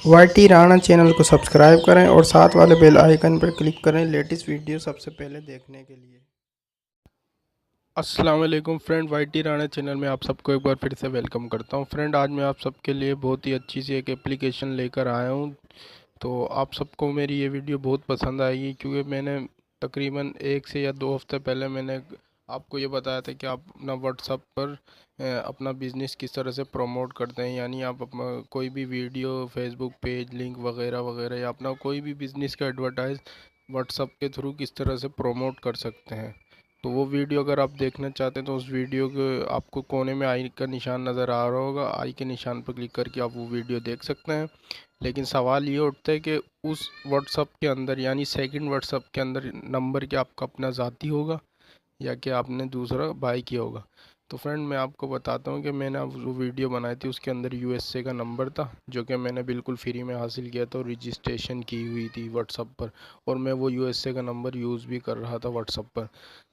YT Rana channel को subscribe करें और साथ वाले बेल आइकन पर क्लिक करें लेटेस्ट वीडियो सबसे पहले देखने के लिए। अस्सलाम वालेकुम फ्रेंड, वाईटी राणा चैनल में आप सबको एक बार फिर से वेलकम करता हूं। फ्रेंड, आज मैं आप सबके लिए बहुत ही अच्छी सी एक एप्लीकेशन लेकर आया हूं। तो आप सबको मेरी ये वीडियो बहुत पसंद आएगी, क्योंकि मैंने तकरीबन 1 से या 2 हफ्ते पहले मैंने आपको ये बताया था कि आप अपना व्हाट्सएप पर अपना बिज़नेस किस तरह से प्रमोट करते हैं। यानी आप अपना कोई भी वीडियो, फेसबुक पेज, लिंक वगैरह वगैरह, या अपना कोई भी बिज़नेस का एडवर्टाइज व्हाट्सएप के थ्रू किस तरह से प्रमोट कर सकते हैं। तो वो वीडियो अगर आप देखना चाहते हैं तो उस वीडियो के आपको कोने में आई का निशान नज़र आ रहा होगा। आई के निशान पर क्लिक करके आप वो वीडियो देख सकते हैं। लेकिन सवाल ये उठता है कि उस व्हाट्सएप के अंदर, यानी सेकंड व्हाट्सएप के अंदर, नंबर क्या आपका अपना ज़ाती होगा या कि आपने दूसरा बाय किया होगा। तो फ्रेंड, मैं आपको बताता हूँ कि मैंने अब जो वीडियो बनाई थी उसके अंदर यूएसए का नंबर था, जो कि मैंने बिल्कुल फ्री में हासिल किया था और रजिस्ट्रेशन की हुई थी व्हाट्सएप पर, और मैं वो यूएसए का नंबर यूज़ भी कर रहा था व्हाट्सएप पर।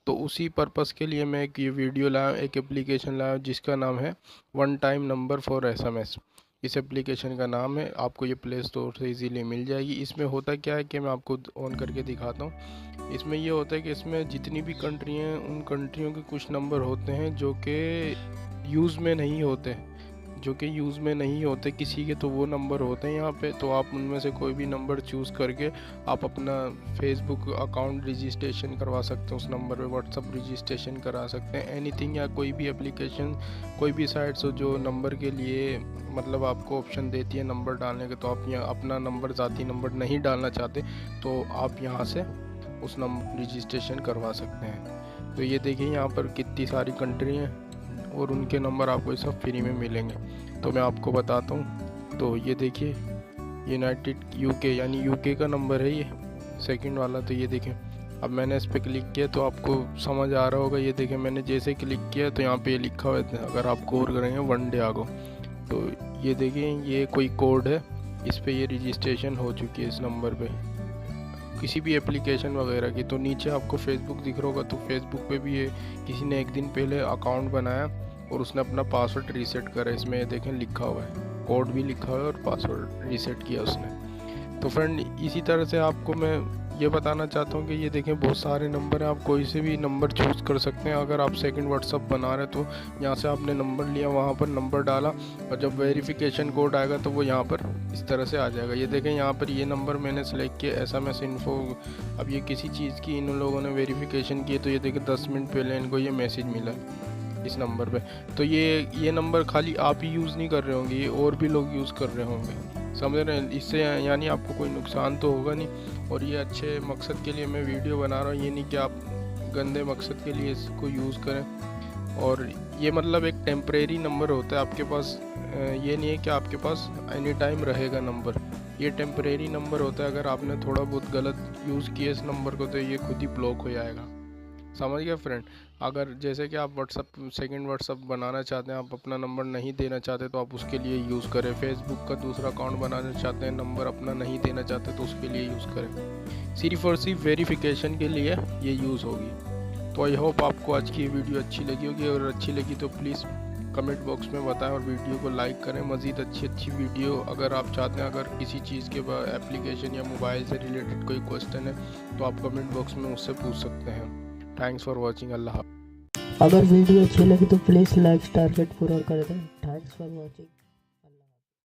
तो उसी पर्पज़ के लिए मैं एक ये वीडियो लाया, एक एप्लीकेशन लाया जिसका नाम है one time number for SMS. इस एप्लीकेशन का नाम है, आपको ये प्ले स्टोर से इजीली मिल जाएगी। इसमें होता क्या है कि मैं आपको ऑन करके दिखाता हूँ। इसमें ये होता है कि इसमें जितनी भी कंट्री हैं उन कंट्रियों के कुछ नंबर होते हैं जो कि यूज़ में नहीं होते, किसी के, तो वो नंबर होते हैं यहाँ पे। तो आप उनमें से कोई भी नंबर चूज़ करके आप अपना फेसबुक अकाउंट रजिस्ट्रेशन करवा सकते हैं उस नंबर पे, व्हाट्सअप रजिस्ट्रेशन करा सकते हैं, एनीथिंग, या कोई भी एप्लीकेशन, कोई भी साइट्स हो जो नंबर के लिए मतलब आपको ऑप्शन देती है नंबर डालने के। तो आप यहाँ अपना नंबर, ज़ाती नंबर नहीं डालना चाहते तो आप यहाँ से उस नंबर रजिस्ट्रेशन करवा सकते हैं। तो ये देखिए यहाँ पर कितनी सारी कंट्री हैं और उनके नंबर आपको सब फ्री में मिलेंगे। तो मैं आपको बताता हूँ। तो ये देखिए यूनाइटेड यूके, यानी यूके का नंबर है ये सेकंड वाला। तो ये देखें, अब मैंने इस पर क्लिक किया तो आपको समझ आ रहा होगा। ये देखें, मैंने जैसे क्लिक किया तो यहाँ पे लिखा हुआ है, अगर आप गौर करेंगे, वन डे आगो। तो ये देखिए, ये कोई कोड है, इस पर ये रजिस्ट्रेशन हो चुकी है इस नंबर पे किसी भी एप्लीकेशन वगैरह की। तो नीचे आपको फेसबुक दिख रहा होगा, तो फेसबुक पे भी ये किसी ने एक दिन पहले अकाउंट बनाया और उसने अपना पासवर्ड रीसेट करा। इसमें देखें लिखा हुआ है, कोड भी लिखा हुआ है और पासवर्ड रीसेट किया उसने। तो फ्रेंड, इसी तरह से आपको मैं ये बताना चाहता हूँ कि ये देखें बहुत सारे नंबर हैं, आप कोई से भी नंबर चूज़ कर सकते हैं। अगर आप सेकंड व्हाट्सअप बना रहे तो यहाँ से आपने नंबर लिया, वहाँ पर नंबर डाला, और जब वेरिफिकेशन कोड आएगा तो वो यहाँ पर इस तरह से आ जाएगा। ये देखें यहाँ पर ये नंबर मैंने सेलेक्ट किया, एसएमएस इन्फो। अब ये किसी चीज़ की इन लोगों ने वेरिफिकेशन की, तो ये देखें 10 मिनट पहले इनको ये मैसेज मिला इस नंबर पे। तो ये नंबर खाली आप ही यूज़ नहीं कर रहे होंगे, ये और भी लोग यूज़ कर रहे होंगे, समझ रहे हैं। इससे यानी आपको कोई नुकसान तो होगा नहीं। और ये अच्छे मकसद के लिए मैं वीडियो बना रहा हूँ, ये नहीं कि आप गंदे मकसद के लिए इसको यूज़ करें। और ये मतलब एक टेम्परेरी नंबर होता है आपके पास, ये नहीं है कि आपके पास एनी टाइम रहेगा नंबर। ये टेम्परेरी नंबर होता है, अगर आपने थोड़ा बहुत गलत यूज़ किया इस नंबर को तो ये खुद ही ब्लॉक हो जाएगा। समझ गया फ्रेंड। अगर जैसे कि आप व्हाट्सअप सेकंड व्हाट्सअप बनाना चाहते हैं, आप अपना नंबर नहीं देना चाहते तो आप उसके लिए यूज़ करें। फेसबुक का दूसरा अकाउंट बनाना चाहते हैं, नंबर अपना नहीं देना चाहते तो उसके लिए यूज़ करें। सिर्फ और सिर्फ वेरिफिकेशन के लिए ये यूज़ होगी। तो आई होप आपको आज की वीडियो अच्छी लगी होगी, और अच्छी लगी तो प्लीज़ कमेंट बॉक्स में बताएं और वीडियो को लाइक करें। मज़ीद अच्छी वीडियो अगर आप चाहते हैं, अगर किसी चीज़ के एप्लीकेशन या मोबाइल से रिलेटेड कोई क्वेश्चन है तो आप कमेंट बॉक्स में मुझसे पूछ सकते हैं। Thanks for watching. अल्लाह। अगर वीडियो अच्छी लगी तो प्लीज़ लाइक टारगेट पूरा कर दें। Thanks for watching.